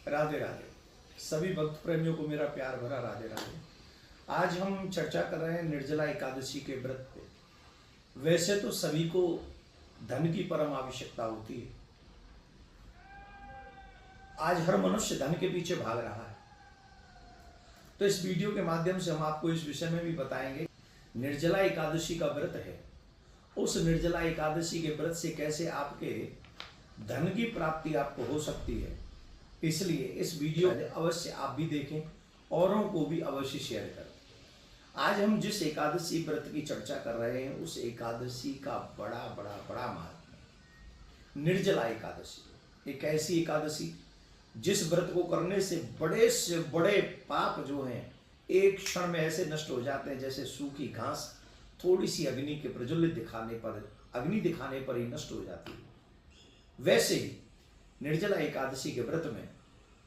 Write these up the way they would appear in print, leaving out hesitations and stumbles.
राधे राधे। सभी भक्त प्रेमियों को मेरा प्यार भरा राधे राधे। आज हम चर्चा कर रहे हैं निर्जला एकादशी के व्रत पे। वैसे तो सभी को धन की परम आवश्यकता होती है। आज हर मनुष्य धन के पीछे भाग रहा है, तो इस वीडियो के माध्यम से हम आपको इस विषय में भी बताएंगे। निर्जला एकादशी का व्रत है, उस निर्जला एकादशी के व्रत से कैसे आपके धन की प्राप्ति आपको हो सकती है। इसलिए इस वीडियो अवश्य आप भी देखें, औरों को भी अवश्य शेयर करें। आज हम जिस एकादशी व्रत की चर्चा कर रहे हैं, उस एकादशी का बड़ा बड़ा बड़ा महत्व है। निर्जला एकादशी एक ऐसी एकादशी जिस व्रत को करने से बड़े पाप जो हैं एक क्षण में ऐसे नष्ट हो जाते हैं, जैसे सूखी घास थोड़ी सी अग्नि के प्रज्वलित दिखाने पर ही नष्ट हो जाती है। वैसे ही निर्जला एकादशी के व्रत में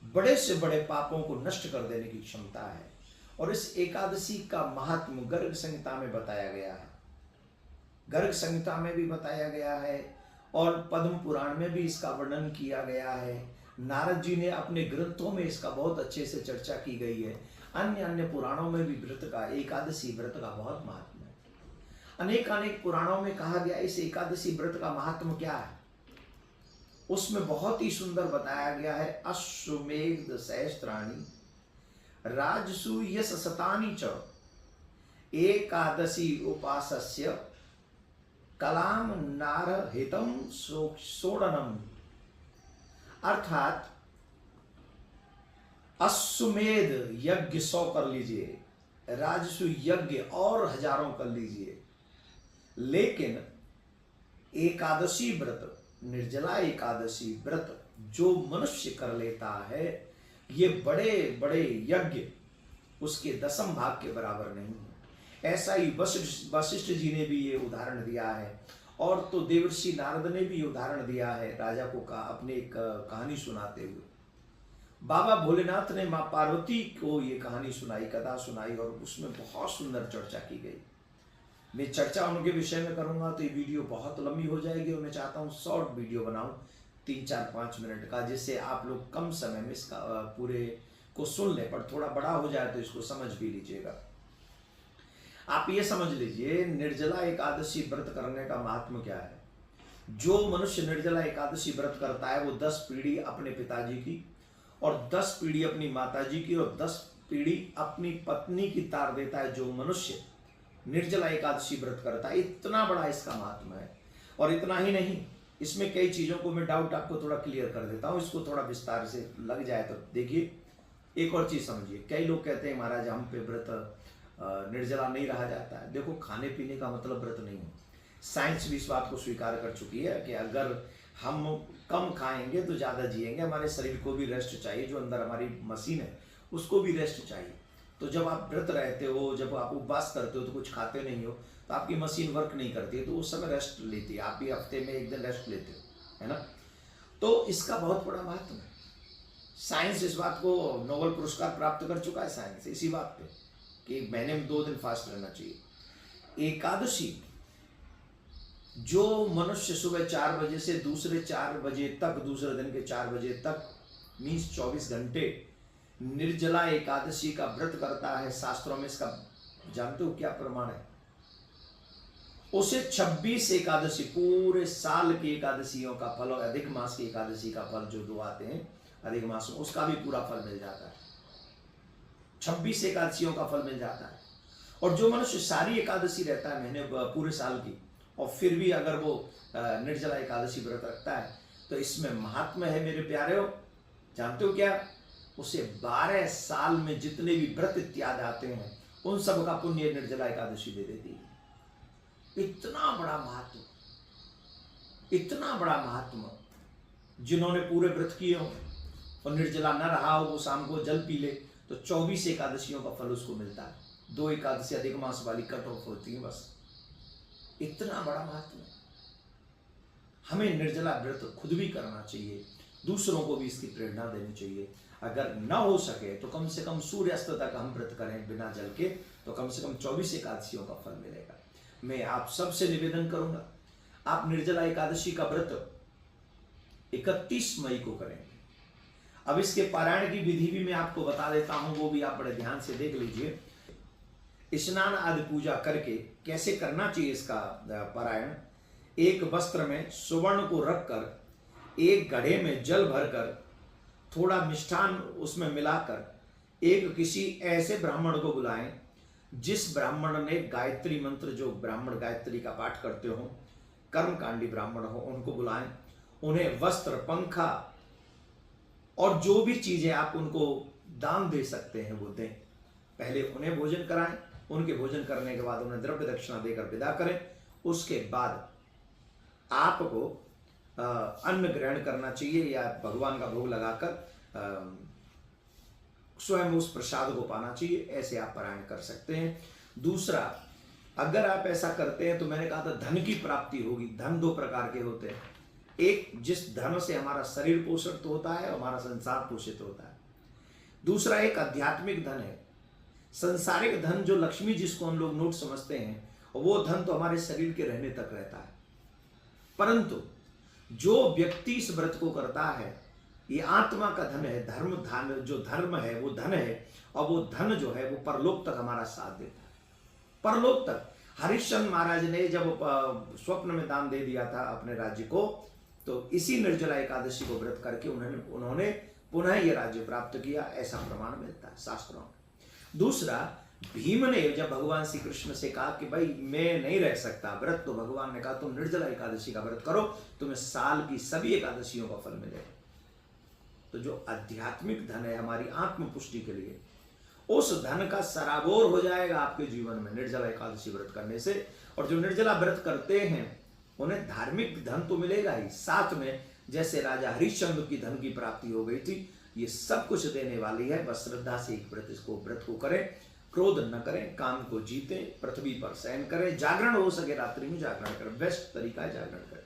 बड़े से बड़े पापों को नष्ट कर देने की क्षमता है, और इस एकादशी का महात्म गर्ग संहिता में बताया गया है। गर्ग संहिता में भी बताया गया है और पद्म पुराण में भी इसका वर्णन किया गया है। नारद जी ने अपने ग्रंथों में इसका बहुत अच्छे से चर्चा की गई है। अन्य पुराणों में भी व्रत का, एकादशी व्रत का बहुत महात्म है। अनेक पुराणों में कहा गया इस एकादशी व्रत का महात्म क्या है। उसमें बहुत ही सुंदर बताया गया है। अश्वमेध सहस्त्राणि राजसु यश शतानि च एकादशी उपासस्य कलाम नार हितम सोडनम। अर्थात अश्वमेध यज्ञ 100 कर लीजिए, राजसु यज्ञ और हजारों कर लीजिए, लेकिन एकादशी व्रत, निर्जला एकादशी व्रत जो मनुष्य कर लेता है, ये बड़े बड़े यज्ञ उसके 10th भाग के बराबर नहीं है। ऐसा ही वशिष्ठ जी ने भी ये उदाहरण दिया है, और तो देवर्षि नारद ने भी उदाहरण दिया है राजा को अपने एक कहानी सुनाते हुए। बाबा भोलेनाथ ने माँ पार्वती को ये कहानी सुनाई, कथा सुनाई, और उसमें बहुत सुंदर चर्चा की गई। मैं चर्चा उनके विषय में करूंगा तो ये वीडियो बहुत लंबी हो जाएगी, और मैं चाहता हूँ शॉर्ट वीडियो बनाऊं 3-4-5 मिनट का, जिससे आप लोग कम समय में इसका पूरे को सुन लें, पर थोड़ा बड़ा हो जाए तो इसको समझ भी लीजिएगा। आप ये समझ लीजिए निर्जला एकादशी व्रत करने का महात्म क्या है। जो मनुष्य निर्जला एकादशी व्रत करता है, वो 10 पीढ़ी अपने पिताजी की, और 10 पीढ़ी अपनी माताजी की, और 10 पीढ़ी अपनी पत्नी की तार देता है। जो मनुष्य निर्जला एकादशी व्रत करता है, इतना बड़ा इसका महात्मा है। और इतना ही नहीं, इसमें कई चीजों को मैं डाउट आपको थोड़ा क्लियर कर देता हूं, इसको थोड़ा विस्तार से लग जाए तो देखिए। एक और चीज समझिए, कई लोग कहते हैं महाराज हम पे व्रत निर्जला नहीं रहा जाता है। देखो, खाने पीने का मतलब व्रत नहीं है। साइंस भी इस बात को स्वीकार कर चुकी है कि अगर हम कम खाएंगे तो ज्यादा जिएंगे। हमारे शरीर को भी रेस्ट चाहिए, जो अंदर हमारी मशीन है उसको भी रेस्ट चाहिए। तो जब आप व्रत रहते हो, जब आप उपवास करते हो, तो कुछ खाते नहीं हो, तो आपकी मशीन वर्क नहीं करती है, तो उस समय रेस्ट लेती है। आप भी हफ्ते में 1 दिन रेस्ट लेते हो, है ना। तो इसका बहुत बड़ा महत्व है। साइंस इस बात को नोबेल पुरस्कार प्राप्त कर चुका है, साइंस इसी बात पे कि महीने में 2 दिन फास्ट रहना चाहिए। एकादशी जो मनुष्य सुबह 4 बजे से दूसरे 4 बजे तक, दूसरे दिन के 4 बजे तक मीन्स 24 घंटे निर्जला एकादशी का व्रत करता है, शास्त्रों में इसका जानते हो क्या प्रमाण है। उसे 26 एकादशी, पूरे साल की एकादशियों का फल, और अधिक मास की एकादशी का फल जो 2 आते हैं अधिक मास में, उसका भी पूरा फल मिल जाता है। 26 एकादशियों का फल मिल जाता है। और जो मनुष्य सारी एकादशी रहता है महीने पूरे साल की, और फिर भी अगर वो निर्जला एकादशी व्रत रखता है, तो इसमें महात्मा है मेरे प्यारे। जानते हो क्या, उसे 12 साल में जितने भी व्रत इत्यादि आते हैं, उन सब का पुण्य निर्जला एकादशी दे देती है। इतना बड़ा महत्व, इतना बड़ा महत्व। जिन्होंने पूरे व्रत किए हो और निर्जला न रहा हो, वो शाम को जल पी ले, तो 24 एकादशियों का फल उसको मिलता है। 2 एकादशी अधिक मास वाली कट ऑफ होती है बस। इतना बड़ा महत्व है। हमें निर्जला व्रत खुद भी करना चाहिए, दूसरों को भी इसकी प्रेरणा देनी चाहिए। अगर न हो सके तो कम से कम सूर्यास्त तक हम व्रत करें बिना जल के, तो कम से कम 24 एकादशियों का फल मिलेगा। मैं आप सबसे निवेदन करूंगा, आप निर्जला एकादशी का व्रत 31 मई को करेंगे। अब इसके पारायण की विधि भी मैं आपको बता देता हूं, वो भी आप बड़े ध्यान से देख लीजिए। स्नान आदि पूजा करके कैसे करना चाहिए इसका पारायण। एक वस्त्र में सुवर्ण को रखकर एक घड़े में जल भरकर थोड़ा मिष्ठान उसमें मिलाकर एक किसी ऐसे ब्राह्मण को बुलाएं जिस ब्राह्मण ने गायत्री मंत्र, जो ब्राह्मण गायत्री का पाठ करते हो, कर्मकांडी ब्राह्मण हो, उनको बुलाएं। उन्हें वस्त्र, पंखा और जो भी चीजें आप उनको दान दे सकते हैं वो दें। पहले उन्हें भोजन कराएं, उनके भोजन करने के बाद उन्हें द्रव्य दक्षिणा देकर विदा करें। उसके बाद आपको अन्न ग्रहण करना चाहिए या भगवान का भोग लगाकर स्वयं उस प्रसाद को पाना चाहिए। ऐसे आप पारायण कर सकते हैं। दूसरा, अगर आप ऐसा करते हैं तो मैंने कहा था धन की प्राप्ति होगी। धन दो प्रकार के होते हैं। एक, जिस धन से हमारा शरीर पोषित होता है, हमारा संसार पोषित होता है। दूसरा एक आध्यात्मिक धन है। संसारिक धन जो लक्ष्मी जिसको हम लोग नोट समझते हैं, वो धन तो हमारे शरीर के रहने तक रहता है। परंतु जो व्यक्ति इस व्रत को करता है, ये आत्मा का धन है। धर्म धन, जो धर्म है वो धन है, और वो धन जो है वो परलोक तक हमारा साथ देता है। परलोक तक। हरिश्चंद्र महाराज ने जब स्वप्न में दान दे दिया था अपने राज्य को, तो इसी निर्जला एकादशी को व्रत करके उन्होंने पुनः ये राज्य प्राप्त किया, ऐसा प्रमाण मिलता है शास्त्रों में। दूसरा, भीम ने जब भगवान श्री कृष्ण से कहा कि भाई मैं नहीं रह सकता व्रत, तो भगवान ने कहा तुम निर्जला एकादशी का व्रत करो, तुम्हें साल की सभी एकादशियों का फल मिलेगा। तो जो आध्यात्मिक धन है हमारी आत्म पुष्टि के लिए, उस धन का सराबोर हो जाएगा आपके जीवन में निर्जला एकादशी व्रत करने से। और जो निर्जला व्रत करते हैं उन्हें धार्मिक धन तो मिलेगा ही, साथ में जैसे राजा हरिश्चंद्र की धन की प्राप्ति हो गई थी, ये सब कुछ देने वाली है। बस श्रद्धा से एक व्रत को करें, क्रोध न करें, काम को जीते, पृथ्वी पर शयन करें, जागरण हो सके रात्रि में जागरण करें। बेस्ट तरीका है जागरण करें।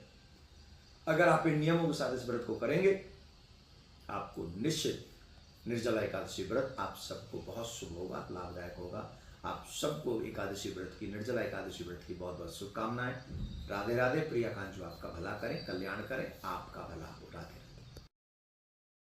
अगर आप इन नियमों के साथ इस व्रत को करेंगे, आपको निश्चित निर्जला एकादशी व्रत आप सबको बहुत शुभ होगा, लाभदायक होगा। आप सबको एकादशी व्रत की, निर्जला एकादशी व्रत की बहुत बहुत शुभकामनाएं। राधे राधे। प्रिया कांजू आपका भला करें, कल्याण करें, आपका भला हो। राधे।